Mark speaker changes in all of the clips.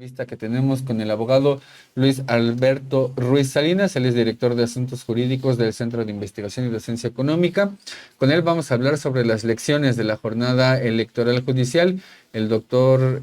Speaker 1: Entrevista que tenemos con el abogado Luis Alberto Ruiz Salinas. Él es director de Asuntos Jurídicos del Centro de Investigación y Docencia Económica. Con él vamos a hablar sobre las lecciones de la jornada electoral judicial. El doctor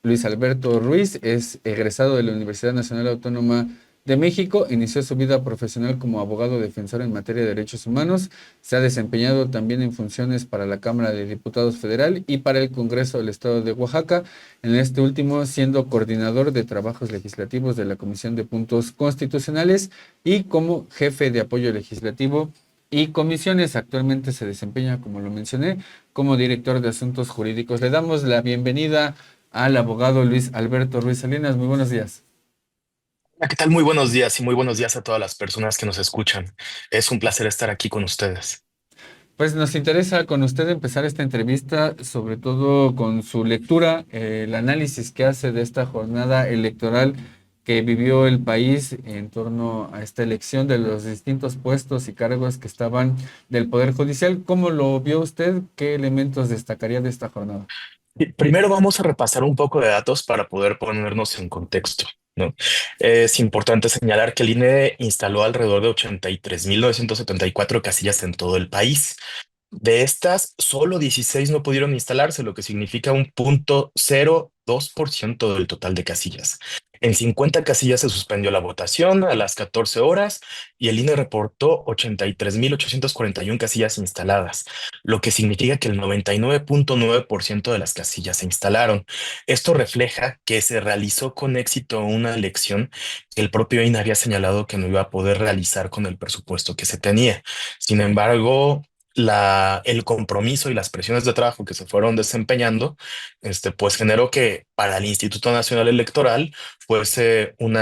Speaker 1: Luis Alberto Ruiz es egresado de la Universidad Nacional Autónoma de México. Inició su vida profesional como abogado defensor en materia de derechos humanos. Se ha desempeñado también en funciones para la Cámara de Diputados Federal y para el Congreso del Estado de Oaxaca, en este último siendo coordinador de trabajos legislativos de la Comisión de Puntos Constitucionales y como jefe de apoyo legislativo y comisiones. Actualmente se desempeña, como lo mencioné, como director de Asuntos Jurídicos. Le damos la bienvenida al abogado Luis Alberto Ruiz Salinas. Muy buenos días.
Speaker 2: Hola, ¿qué tal? Muy buenos días y muy buenos días a todas las personas que nos escuchan. Es un placer estar aquí con ustedes.
Speaker 1: Pues nos interesa con usted empezar esta entrevista, sobre todo con su lectura, el análisis que hace de esta jornada electoral que vivió el país en torno a esta elección de los distintos puestos y cargos que estaban del Poder Judicial. ¿Cómo lo vio usted? ¿Qué elementos destacaría de esta jornada?
Speaker 2: Y primero vamos a repasar un poco de datos para poder ponernos en contexto, ¿no? Es importante señalar que el INE instaló alrededor de 83.974 casillas en todo el país. De estas, solo 16 no pudieron instalarse, lo que significa un 0.02% del total de casillas. En 50 casillas se suspendió la votación a las 14 horas y el INE reportó 83.841 casillas instaladas, lo que significa que el 99.9% de las casillas se instalaron. Esto refleja que se realizó con éxito una elección que el propio INE había señalado que no iba a poder realizar con el presupuesto que se tenía. Sin embargo, el compromiso y las presiones de trabajo que se fueron desempeñando, pues generó que para el Instituto Nacional Electoral fuese un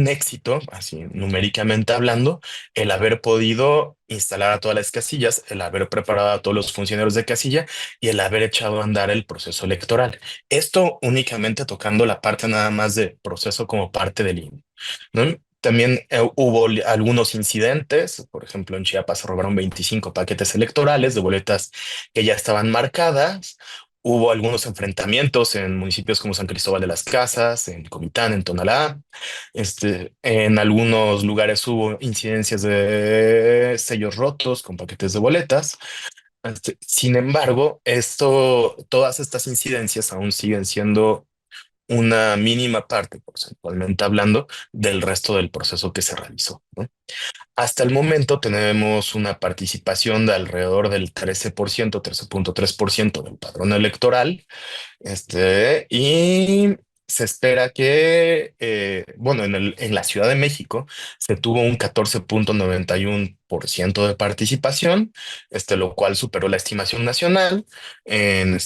Speaker 2: éxito, así numéricamente hablando, el haber podido instalar a todas las casillas, el haber preparado a todos los funcionarios de casilla y el haber echado a andar el proceso electoral. Esto únicamente tocando la parte nada más de proceso como parte del INE, ¿no? También hubo algunos incidentes, por ejemplo, en Chiapas se robaron 25 paquetes electorales de boletas que ya estaban marcadas. Hubo algunos enfrentamientos en municipios como San Cristóbal de las Casas, en Comitán, en Tonalá. En algunos lugares hubo incidencias de sellos rotos con paquetes de boletas. Sin embargo, todas estas incidencias aún siguen siendo una mínima parte, porcentualmente hablando, del resto del proceso que se realizó, ¿no? Hasta el momento tenemos una participación de alrededor del 13%, 13.3% del padrón electoral, y se espera que, bueno, en la Ciudad de México se tuvo un 14.91% de participación, lo cual superó la estimación nacional. En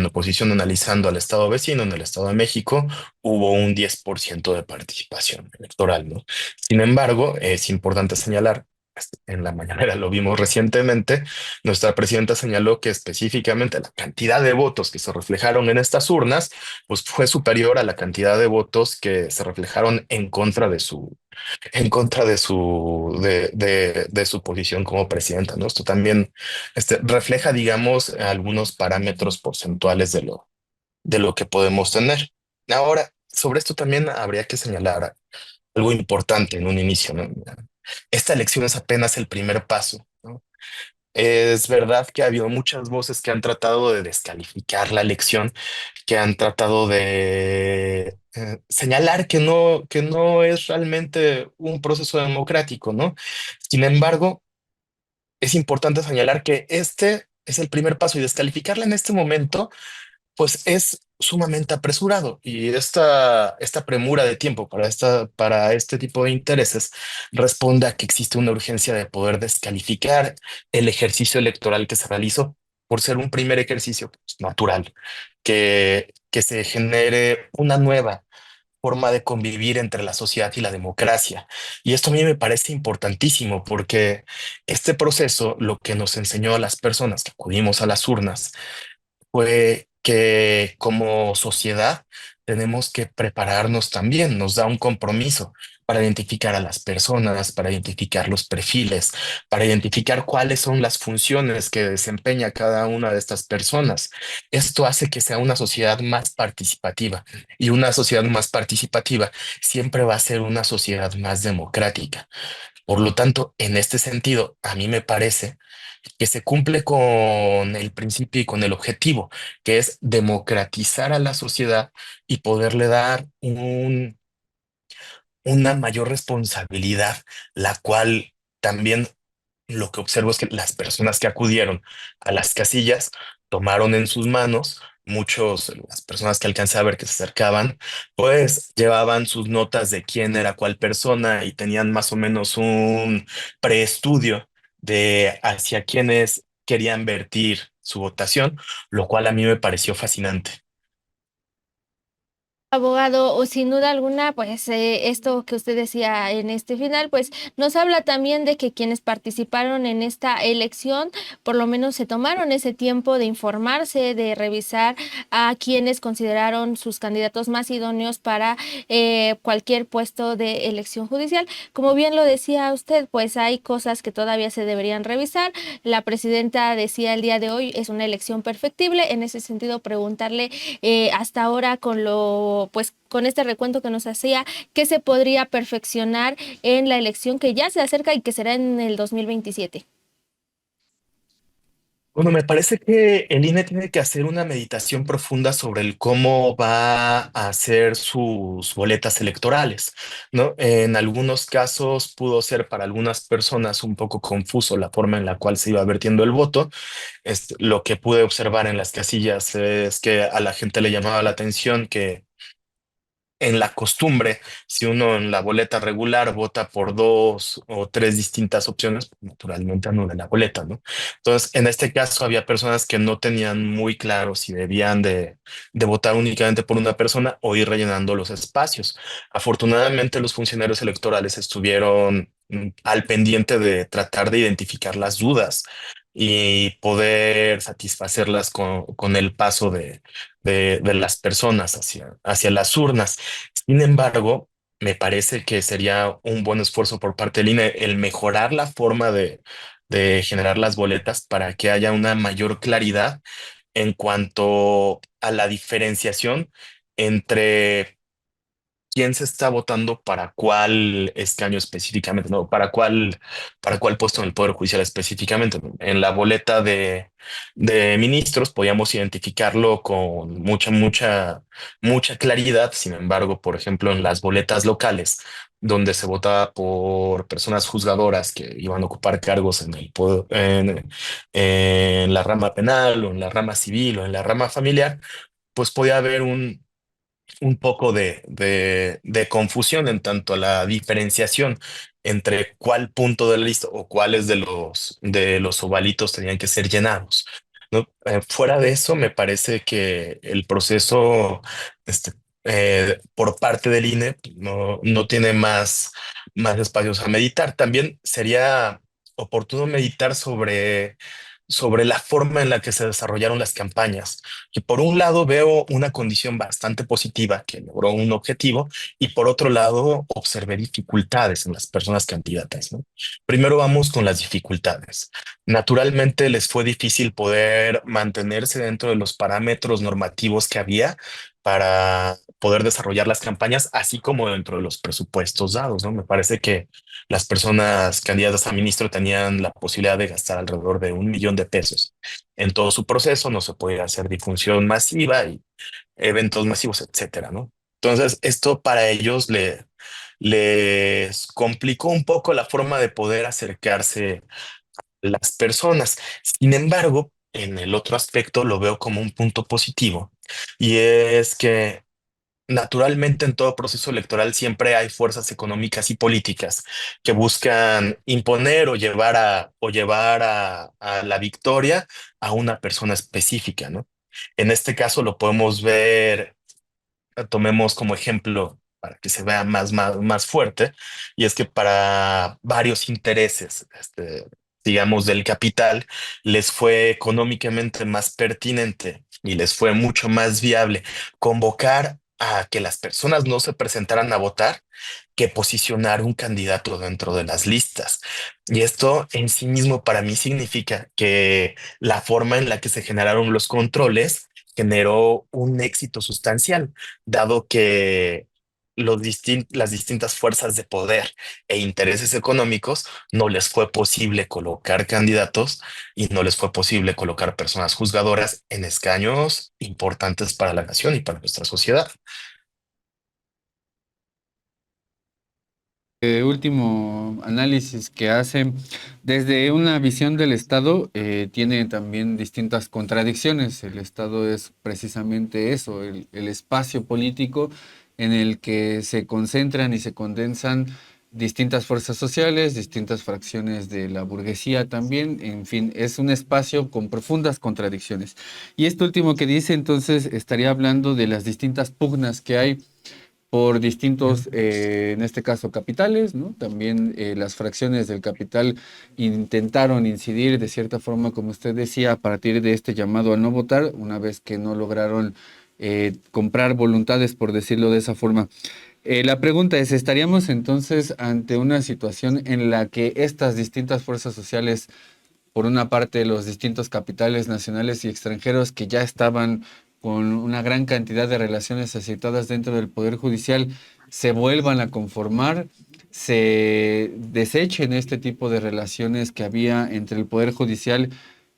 Speaker 2: oposición, analizando al estado vecino, en el Estado de México, hubo un 10% de participación electoral, ¿no? Sin embargo, es importante señalar, en la mañanera lo vimos recientemente, nuestra presidenta señaló que específicamente la cantidad de votos que se reflejaron en estas urnas, pues fue superior a la cantidad de votos que se reflejaron en contra de su posición como presidenta, ¿no? Esto también, refleja, digamos, algunos parámetros porcentuales de lo que podemos tener. Ahora, sobre esto también habría que señalar algo importante en un inicio, ¿no? Esta elección es apenas el primer paso, ¿no? Es verdad que ha habido muchas voces que han tratado de descalificar la elección, que han tratado de señalar que no es realmente un proceso democrático, ¿no? Sin embargo, es importante señalar que este es el primer paso y descalificarla en este momento pues es sumamente apresurado y esta premura de tiempo para este tipo de intereses responde a que existe una urgencia de poder descalificar el ejercicio electoral que se realizó por ser un primer ejercicio pues, natural, que se genere una nueva forma de convivir entre la sociedad y la democracia. Y esto a mí me parece importantísimo porque este proceso lo que nos enseñó a las personas que acudimos a las urnas fue que como sociedad tenemos que prepararnos también, nos da un compromiso para identificar a las personas, para identificar los perfiles, para identificar cuáles son las funciones que desempeña cada una de estas personas. Esto hace que sea una sociedad más participativa y una sociedad más participativa siempre va a ser una sociedad más democrática. Por lo tanto, en este sentido, a mí me parece que se cumple con el principio y con el objetivo, que es democratizar a la sociedad y poderle dar una mayor responsabilidad, la cual también lo que observo es que las personas que acudieron a las casillas tomaron en sus manos, las personas que alcancé a ver que se acercaban, pues llevaban sus notas de quién era cuál persona y tenían más o menos un preestudio de hacia quiénes querían vertir su votación, lo cual a mí me pareció fascinante.
Speaker 3: Abogado, o sin duda alguna, pues esto que usted decía en este final, pues nos habla también de que quienes participaron en esta elección, por lo menos se tomaron ese tiempo de informarse, de revisar a quienes consideraron sus candidatos más idóneos para cualquier puesto de elección judicial. Como bien lo decía usted, pues hay cosas que todavía se deberían revisar. La presidenta decía el día de hoy, es una elección perfectible. En ese sentido, preguntarle hasta ahora pues con este recuento que nos hacía, qué se podría perfeccionar en la elección que ya se acerca y que será en el 2027.
Speaker 2: Bueno, me parece que el INE tiene que hacer una meditación profunda sobre el cómo va a hacer sus boletas electorales, ¿no? En algunos casos pudo ser para algunas personas un poco confuso la forma en la cual se iba vertiendo el voto. Lo que pude observar en las casillas es que a la gente le llamaba la atención que en la costumbre, si uno en la boleta regular vota por dos o tres distintas opciones, pues, naturalmente anula la boleta, ¿no? Entonces, en este caso había personas que no tenían muy claro si debían de votar únicamente por una persona o ir rellenando los espacios. Afortunadamente, los funcionarios electorales estuvieron al pendiente de tratar de identificar las dudas y poder satisfacerlas con el paso de las personas hacia las urnas. Sin embargo, me parece que sería un buen esfuerzo por parte del INE el mejorar la forma de generar las boletas para que haya una mayor claridad en cuanto a la diferenciación entre quién se está votando para cuál escaño específicamente, ¿no? Para cuál puesto en el Poder Judicial específicamente, ¿no? En la boleta de ministros podíamos identificarlo con mucha claridad. Sin embargo, por ejemplo, en las boletas locales, donde se votaba por personas juzgadoras que iban a ocupar cargos en la rama penal o en la rama civil o en la rama familiar, pues podía haber un poco de confusión en tanto a la diferenciación entre cuál punto de la lista o cuáles de los ovalitos tenían que ser llenados, ¿no? Fuera de eso, me parece que el proceso este, por parte del INE no tiene más espacios a meditar. También sería oportuno meditar sobre la forma en la que se desarrollaron las campañas, que por un lado veo una condición bastante positiva que logró un objetivo y por otro lado observé dificultades en las personas candidatas, ¿no? Primero vamos con las dificultades. Naturalmente les fue difícil poder mantenerse dentro de los parámetros normativos que había para poder desarrollar las campañas, así como dentro de los presupuestos dados, ¿no? Me parece que las personas candidatas a ministro tenían la posibilidad de gastar alrededor de 1 millón de pesos en todo su proceso, no se podía hacer difusión masiva y eventos masivos, etcétera, ¿no? Entonces, esto para ellos les complicó un poco la forma de poder acercarse a las personas. Sin embargo, en el otro aspecto lo veo como un punto positivo y es que naturalmente, en todo proceso electoral siempre hay fuerzas económicas y políticas que buscan imponer o llevar a la victoria a una persona específica, ¿no? En este caso lo podemos ver, tomemos como ejemplo para que se vea más fuerte, y es que para varios intereses, digamos, del capital, les fue económicamente más pertinente y les fue mucho más viable convocar a que las personas no se presentaran a votar que posicionar un candidato dentro de las listas. Y esto en sí mismo para mí significa que la forma en la que se generaron los controles generó un éxito sustancial, dado que las distintas fuerzas de poder e intereses económicos no les fue posible colocar candidatos y no les fue posible colocar personas juzgadoras en escaños importantes para la nación y para nuestra sociedad.
Speaker 1: Último análisis que hace desde una visión del Estado, tiene también distintas contradicciones. El Estado es precisamente eso, el espacio político en el que se concentran y se condensan distintas fuerzas sociales, distintas fracciones de la burguesía también. En fin, es un espacio con profundas contradicciones. Y esto último que dice, entonces, estaría hablando de las distintas pugnas que hay por distintos, en este caso, capitales, ¿no? También las fracciones del capital intentaron incidir de cierta forma, como usted decía, a partir de este llamado a no votar, una vez que no lograron comprar voluntades, por decirlo de esa forma. La pregunta es, ¿estaríamos entonces ante una situación en la que estas distintas fuerzas sociales, por una parte los distintos capitales nacionales y extranjeros que ya estaban con una gran cantidad de relaciones aceitadas dentro del Poder Judicial, se vuelvan a conformar, se desechen este tipo de relaciones que había entre el Poder Judicial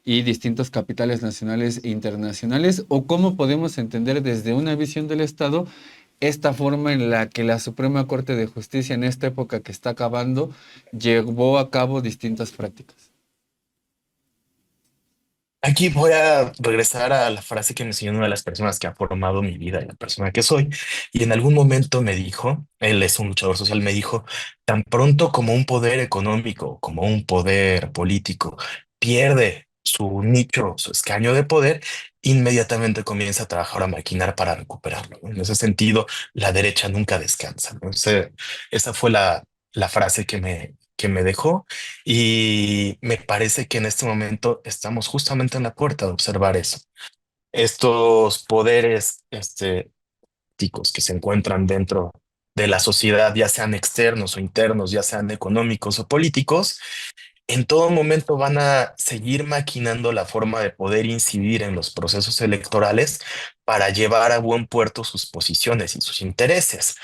Speaker 1: y distintos capitales nacionales e internacionales? ¿O cómo podemos entender desde una visión del Estado esta forma en la que la Suprema Corte de Justicia en esta época que está acabando llevó a cabo distintas prácticas?
Speaker 2: Aquí voy a regresar a la frase que me enseñó una de las personas que ha formado mi vida y la persona que soy. Y en algún momento me dijo, él es un luchador social, me dijo, tan pronto como un poder económico, como un poder político pierde su nicho, su escaño de poder, inmediatamente comienza a trabajar, a maquinar para recuperarlo, ¿no? En ese sentido, la derecha nunca descansa, ¿no? Esa fue la frase que me dejó. Y me parece que en este momento estamos justamente en la puerta de observar eso. Estos poderes, ticos que se encuentran dentro de la sociedad, ya sean externos o internos, ya sean económicos o políticos, en todo momento van a seguir maquinando la forma de poder incidir en los procesos electorales para llevar a buen puerto sus posiciones y sus intereses.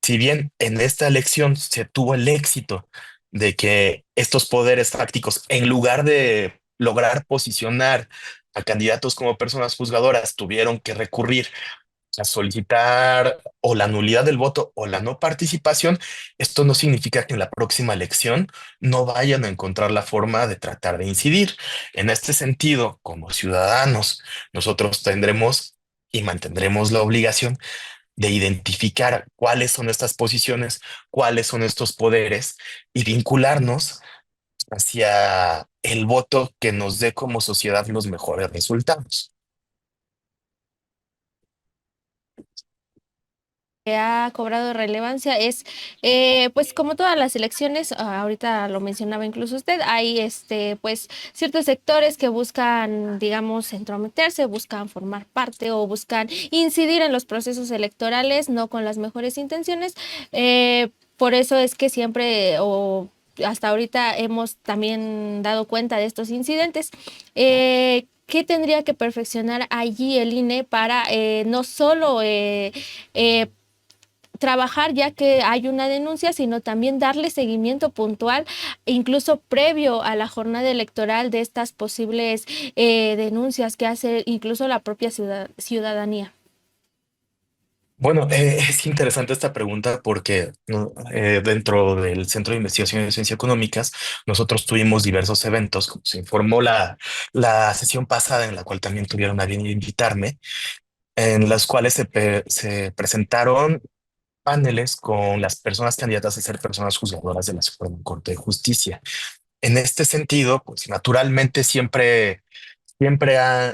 Speaker 2: Si bien en esta elección se tuvo el éxito de que estos poderes fácticos, en lugar de lograr posicionar a candidatos como personas juzgadoras, tuvieron que recurrir a solicitar o la nulidad del voto o la no participación, esto no significa que en la próxima elección no vayan a encontrar la forma de tratar de incidir. En este sentido, como ciudadanos, nosotros tendremos y mantendremos la obligación de identificar cuáles son estas posiciones, cuáles son estos poderes y vincularnos hacia el voto que nos dé como sociedad los mejores resultados.
Speaker 3: Que ha cobrado relevancia es, pues como todas las elecciones, ahorita lo mencionaba incluso usted, hay pues ciertos sectores que buscan, digamos, entrometerse, buscan formar parte o buscan incidir en los procesos electorales, no con las mejores intenciones. Por eso es que siempre o hasta ahorita hemos también dado cuenta de estos incidentes. ¿Qué tendría que perfeccionar allí el INE para no solo trabajar ya que hay una denuncia, sino también darle seguimiento puntual, incluso previo a la jornada electoral, de estas posibles denuncias que hace incluso la propia ciudadanía?
Speaker 2: Bueno, es interesante esta pregunta porque, ¿no? Dentro del Centro de Investigación de Ciencias Económicas, nosotros tuvimos diversos eventos, como se informó la sesión pasada, en la cual también tuvieron a bien invitarme, en las cuales se presentaron paneles con las personas candidatas a ser personas juzgadoras de la Suprema Corte de Justicia. En este sentido, pues naturalmente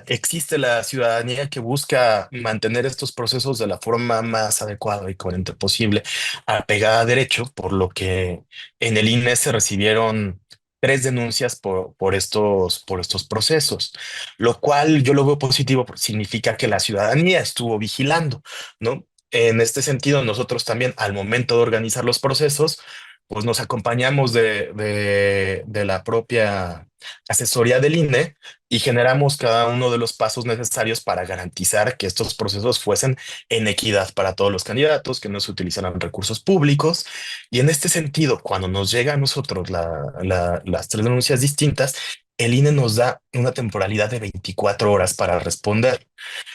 Speaker 2: existe la ciudadanía que busca mantener estos procesos de la forma más adecuada y coherente posible, apegada a derecho, por lo que en el INE se recibieron 3 denuncias por estos procesos, lo cual yo lo veo positivo porque significa que la ciudadanía estuvo vigilando, ¿no? En este sentido, nosotros también al momento de organizar los procesos, pues nos acompañamos de la propia asesoría del INE y generamos cada uno de los pasos necesarios para garantizar que estos procesos fuesen en equidad para todos los candidatos, que no se utilizaran recursos públicos. Y en este sentido, cuando nos llega a nosotros las tres denuncias distintas, el INE nos da una temporalidad de 24 horas para responder.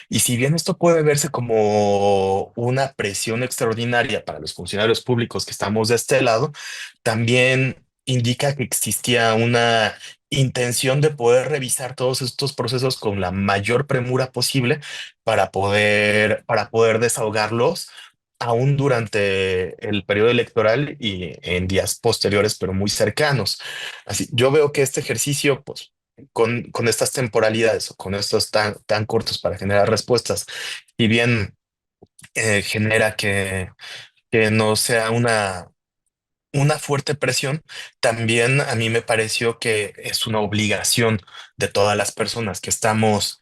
Speaker 2: Y si bien esto puede verse como una presión extraordinaria para los funcionarios públicos que estamos de este lado, también indica que existía una intención de poder revisar todos estos procesos con la mayor premura posible para poder desahogarlos aún durante el periodo electoral y en días posteriores, pero muy cercanos. Así, yo veo que este ejercicio, pues, con estas temporalidades o con estos tan cortos para generar respuestas, y bien genera que no sea una fuerte presión, también a mí me pareció que es una obligación de todas las personas que estamos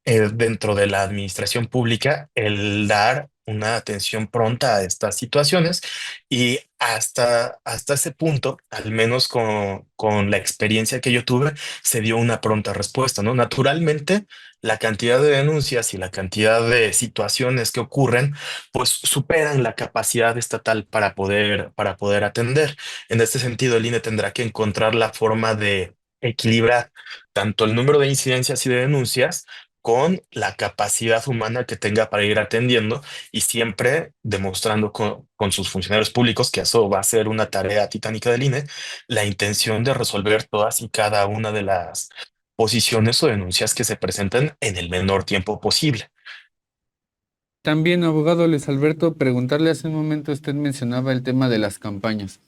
Speaker 2: dentro de la administración pública el dar una atención pronta a estas situaciones y hasta ese punto, al menos con la experiencia que yo tuve, se dio una pronta respuesta, ¿no? Naturalmente, la cantidad de denuncias y la cantidad de situaciones que ocurren, pues superan la capacidad estatal para poder atender. En este sentido, el INE tendrá que encontrar la forma de equilibrar tanto el número de incidencias y de denuncias con la capacidad humana que tenga para ir atendiendo y siempre demostrando con sus funcionarios públicos, que eso va a ser una tarea titánica del INE, la intención de resolver todas y cada una de las posiciones o denuncias que se presenten en el menor tiempo posible.
Speaker 1: También, abogado Luis Alberto, preguntarle hace un momento, usted mencionaba el tema de las campañas.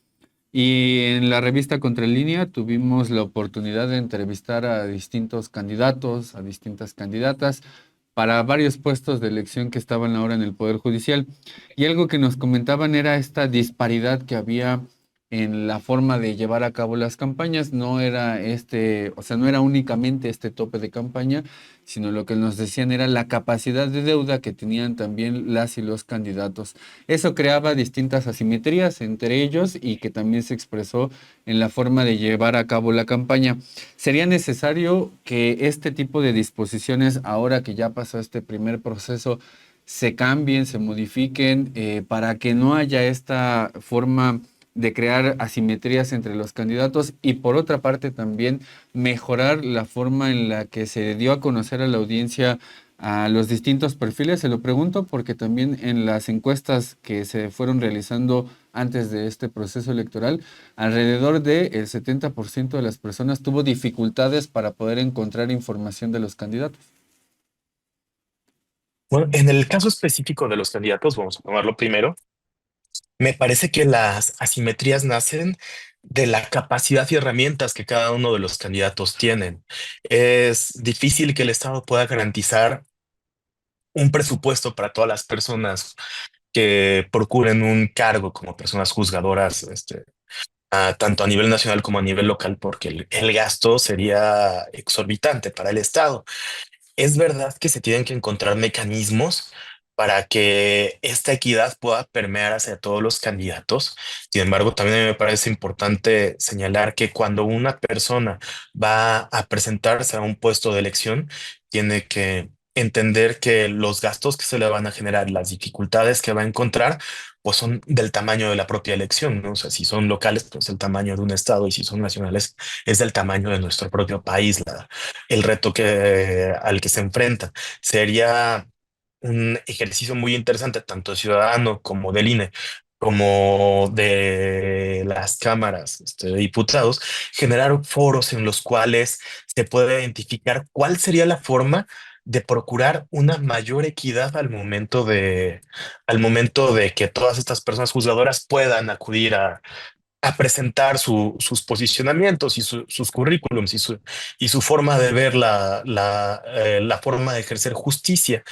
Speaker 1: Y en la revista Contra Línea tuvimos la oportunidad de entrevistar a distintos candidatos, a distintas candidatas para varios puestos de elección que estaban ahora en el Poder Judicial. Y algo que nos comentaban era esta disparidad que había en la forma de llevar a cabo las campañas. No era o sea, no era únicamente este tope de campaña, sino lo que nos decían era la capacidad de deuda que tenían también las y los candidatos. Eso creaba distintas asimetrías entre ellos y que también se expresó en la forma de llevar a cabo la campaña. ¿Sería necesario que este tipo de disposiciones, ahora que ya pasó este primer proceso, se cambien, se modifiquen, para que no haya esta forma de crear asimetrías entre los candidatos y por otra parte también mejorar la forma en la que se dio a conocer a la audiencia a los distintos perfiles? Se lo pregunto porque también en las encuestas que se fueron realizando antes de este proceso electoral, alrededor del 70% de las personas tuvo dificultades para poder encontrar información de los candidatos.
Speaker 2: Bueno, en el caso específico de los candidatos, vamos a tomarlo primero. Me parece que las asimetrías nacen de la capacidad y herramientas que cada uno de los candidatos tienen. Es difícil que el Estado pueda garantizar un presupuesto para todas las personas que procuren un cargo como personas juzgadoras, tanto a nivel nacional como a nivel local, porque el gasto sería exorbitante para el Estado. Es verdad que se tienen que encontrar mecanismos para que esta equidad pueda permear hacia todos los candidatos. Sin embargo, también a mí me parece importante señalar que cuando una persona va a presentarse a un puesto de elección, tiene que entender que los gastos que se le van a generar, las dificultades que va a encontrar, pues son del tamaño de la propia elección, ¿no? O sea, si son locales, pues el tamaño de un estado, y si son nacionales, es del tamaño de nuestro propio país, el reto al que se enfrenta. Sería un ejercicio muy interesante, tanto ciudadano como del INE, como de las cámaras de diputados, generar foros en los cuales se puede identificar cuál sería la forma de procurar una mayor equidad al momento de que todas estas personas juzgadoras puedan acudir a presentar sus posicionamientos y sus currículums y su forma de ver la forma de ejercer justicia.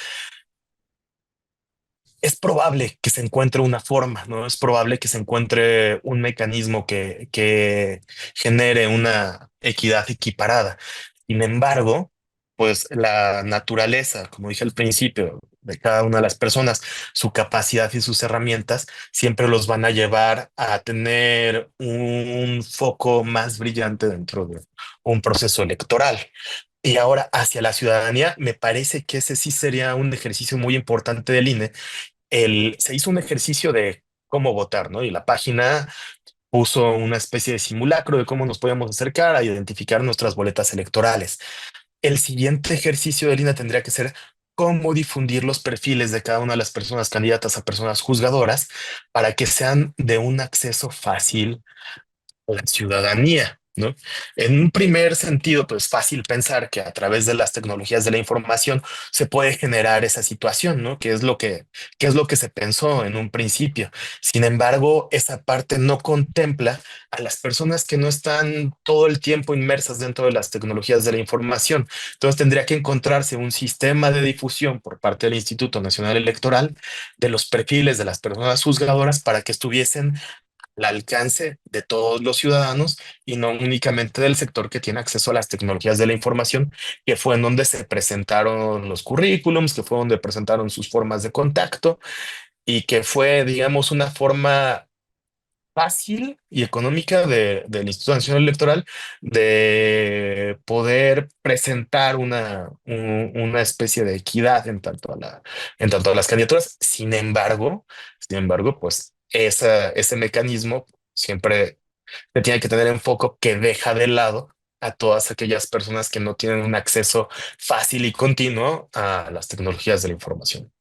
Speaker 2: Es probable que se encuentre una forma, ¿no? Es probable que se encuentre un mecanismo que genere una equidad equiparada. Sin embargo, pues la naturaleza, como dije al principio, de cada una de las personas, su capacidad y sus herramientas, siempre los van a llevar a tener un foco más brillante dentro de un proceso electoral. Y ahora hacia la ciudadanía, me parece que ese sí sería un ejercicio muy importante del INE. Se hizo un ejercicio de cómo votar, ¿no? Y la página puso una especie de simulacro de cómo nos podíamos acercar a identificar nuestras boletas electorales. El siguiente ejercicio de INE tendría que ser cómo difundir los perfiles de cada una de las personas candidatas a personas juzgadoras para que sean de un acceso fácil la ciudadanía, ¿no? En un primer sentido, pues fácil pensar que a través de las tecnologías de la información se puede generar esa situación, ¿no? Que es lo que se pensó en un principio. Sin embargo, esa parte no contempla a las personas que no están todo el tiempo inmersas dentro de las tecnologías de la información. Entonces tendría que encontrarse un sistema de difusión por parte del Instituto Nacional Electoral de los perfiles de las personas juzgadoras para que estuviesen al alcance de todos los ciudadanos y no únicamente del sector que tiene acceso a las tecnologías de la información, que fue en donde se presentaron los currículums, que fue donde presentaron sus formas de contacto y que fue, digamos, una forma fácil y económica del Instituto Nacional Electoral de poder presentar una especie de equidad en tanto a las candidaturas. Sin embargo, pues ese mecanismo siempre se tiene que tener en foco que deja de lado a todas aquellas personas que no tienen un acceso fácil y continuo a las tecnologías de la información.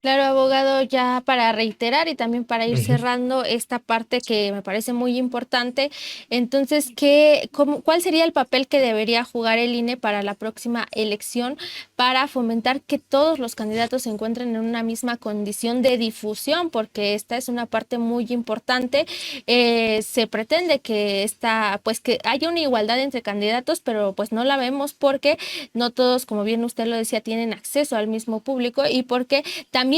Speaker 3: Claro, abogado, ya para reiterar y también para ir
Speaker 2: Ujú.
Speaker 3: cerrando esta parte que me parece muy importante, entonces, ¿cuál sería el papel que debería jugar el INE para la próxima elección para fomentar que todos los candidatos se encuentren en una misma condición de difusión? Porque esta es una parte muy importante. Se pretende que pues que haya una igualdad entre candidatos, pero pues no la vemos porque no todos, como bien usted lo decía, tienen acceso al mismo público y porque también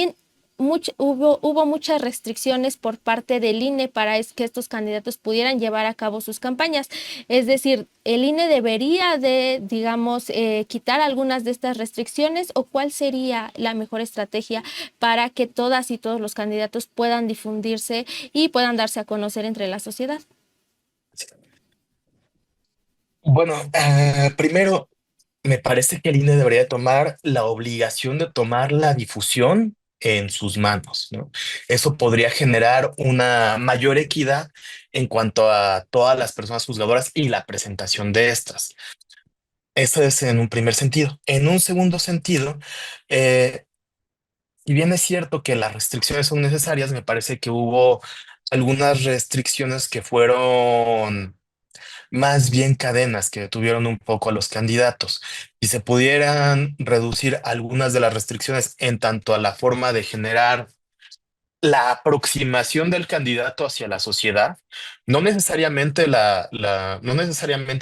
Speaker 3: hubo muchas restricciones por parte del INE para que estos candidatos pudieran llevar a cabo sus campañas. Es decir, ¿el INE debería de, digamos, quitar algunas de estas restricciones o cuál sería la mejor estrategia para que todas y todos los candidatos puedan difundirse y puedan darse a conocer entre la sociedad?
Speaker 2: Bueno, primero, me parece que el INE debería tomar la obligación de tomar la difusión en sus manos, ¿no? Eso podría generar una mayor equidad en cuanto a todas las personas juzgadoras y la presentación de estas. Eso es en un primer sentido. En un segundo sentido, eh, si bien es cierto que las restricciones son necesarias, me parece que hubo algunas restricciones que fueron más bien cadenas que detuvieron un poco a los candidatos. Si se pudieran reducir algunas de las restricciones en tanto a la forma de generar la aproximación del candidato hacia la sociedad, no necesariamente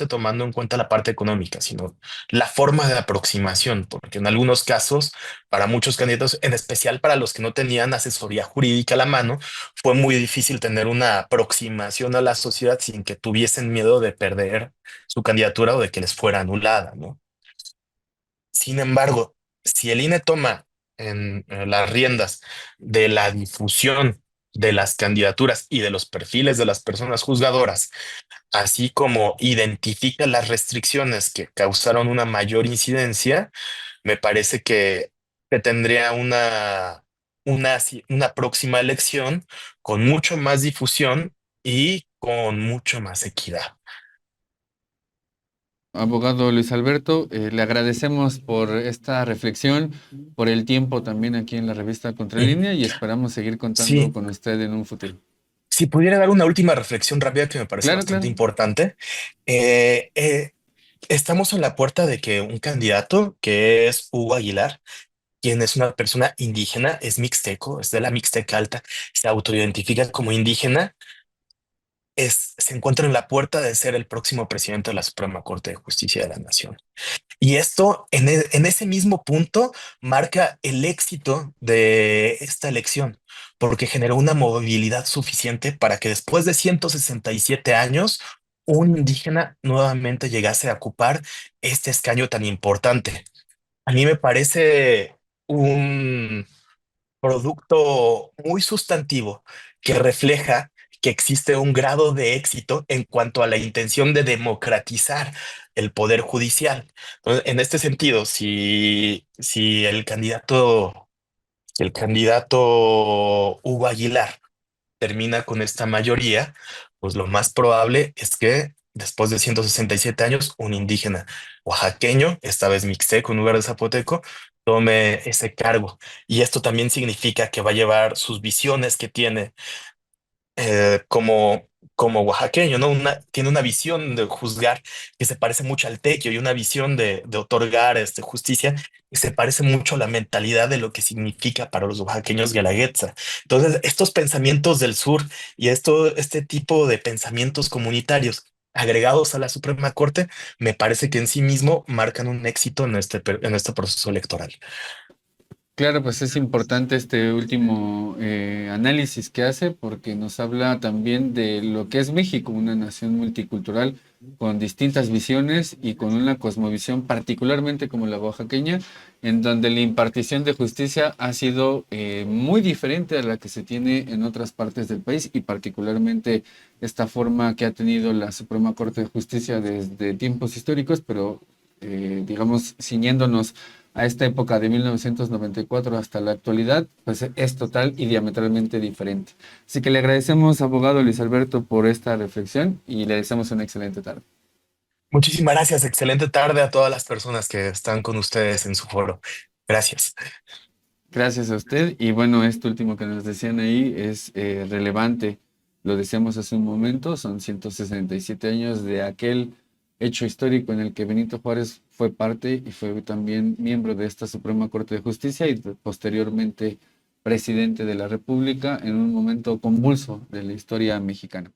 Speaker 2: tomando en cuenta la parte económica, sino la forma de aproximación, porque en algunos casos, para muchos candidatos, en especial para los que no tenían asesoría jurídica a la mano, fue muy difícil tener una aproximación a la sociedad sin que tuviesen miedo de perder su candidatura o de que les fuera anulada, ¿no? Sin embargo, si el INE toma las riendas de la difusión de las candidaturas y de los perfiles de las personas juzgadoras, así como identifica las restricciones que causaron una mayor incidencia, me parece que tendría una próxima elección con mucho más difusión y con mucho más equidad.
Speaker 1: Abogado Luis Alberto, le agradecemos por esta reflexión, por el tiempo también aquí en la revista
Speaker 2: Mm.
Speaker 1: Contralínea y esperamos seguir contando
Speaker 2: Sí,
Speaker 1: con usted en un futuro.
Speaker 2: si pudiera dar una última reflexión rápida que me parece
Speaker 1: Claro,
Speaker 2: bastante
Speaker 1: claro.
Speaker 2: importante, eh, eh, estamos en la puerta de que un candidato que es Hugo Aguilar, quien es una persona indígena, es mixteco, es de la Mixteca Alta, se autoidentifica como indígena, se encuentra en la puerta de ser el próximo presidente de la Suprema Corte de Justicia de la Nación. Y esto, en ese mismo punto, marca el éxito de esta elección, porque generó una movilidad suficiente para que después de 167 años, un indígena nuevamente llegase a ocupar este escaño tan importante. A mí me parece un producto muy sustantivo que refleja que existe un grado de éxito en cuanto a la intención de democratizar el poder judicial. Entonces, en este sentido, si el candidato Hugo Aguilar termina con esta mayoría, pues lo más probable es que después de 167 años, un indígena oaxaqueño, esta vez mixteco en lugar de zapoteco, tome ese cargo. Y esto también significa que va a llevar sus visiones que tiene como oaxaqueño, ¿no? Tiene una visión de juzgar que se parece mucho al tequio y una visión de otorgar justicia que se parece mucho a la mentalidad de lo que significa para los oaxaqueños Guelaguetza. Entonces, estos pensamientos del sur y este tipo de pensamientos comunitarios agregados a la Suprema Corte, me parece que en sí mismo marcan un éxito en este proceso electoral.
Speaker 1: Claro, pues es importante este último análisis que hace porque nos habla también de lo que es México, una nación multicultural con distintas visiones y con una cosmovisión particularmente como la oaxaqueña, en donde la impartición de justicia ha sido muy diferente a la que se tiene en otras partes del país y particularmente esta forma que ha tenido la Suprema Corte de Justicia desde tiempos históricos, pero digamos, ciñéndonos a esta época de 1994 hasta la actualidad, pues es total y diametralmente diferente. Así que le agradecemos, abogado Luis Alberto, por esta reflexión y le deseamos una excelente tarde.
Speaker 2: Muchísimas gracias. Excelente tarde a todas las personas que están con ustedes en su foro. Gracias.
Speaker 1: Gracias a usted. Y bueno, esto último que nos decían ahí es relevante. Lo decíamos hace un momento, son 167 años de aquel hecho histórico en el que Benito Juárez fue parte y fue también miembro de esta Suprema Corte de Justicia y posteriormente presidente de la República en un momento convulso de la historia mexicana.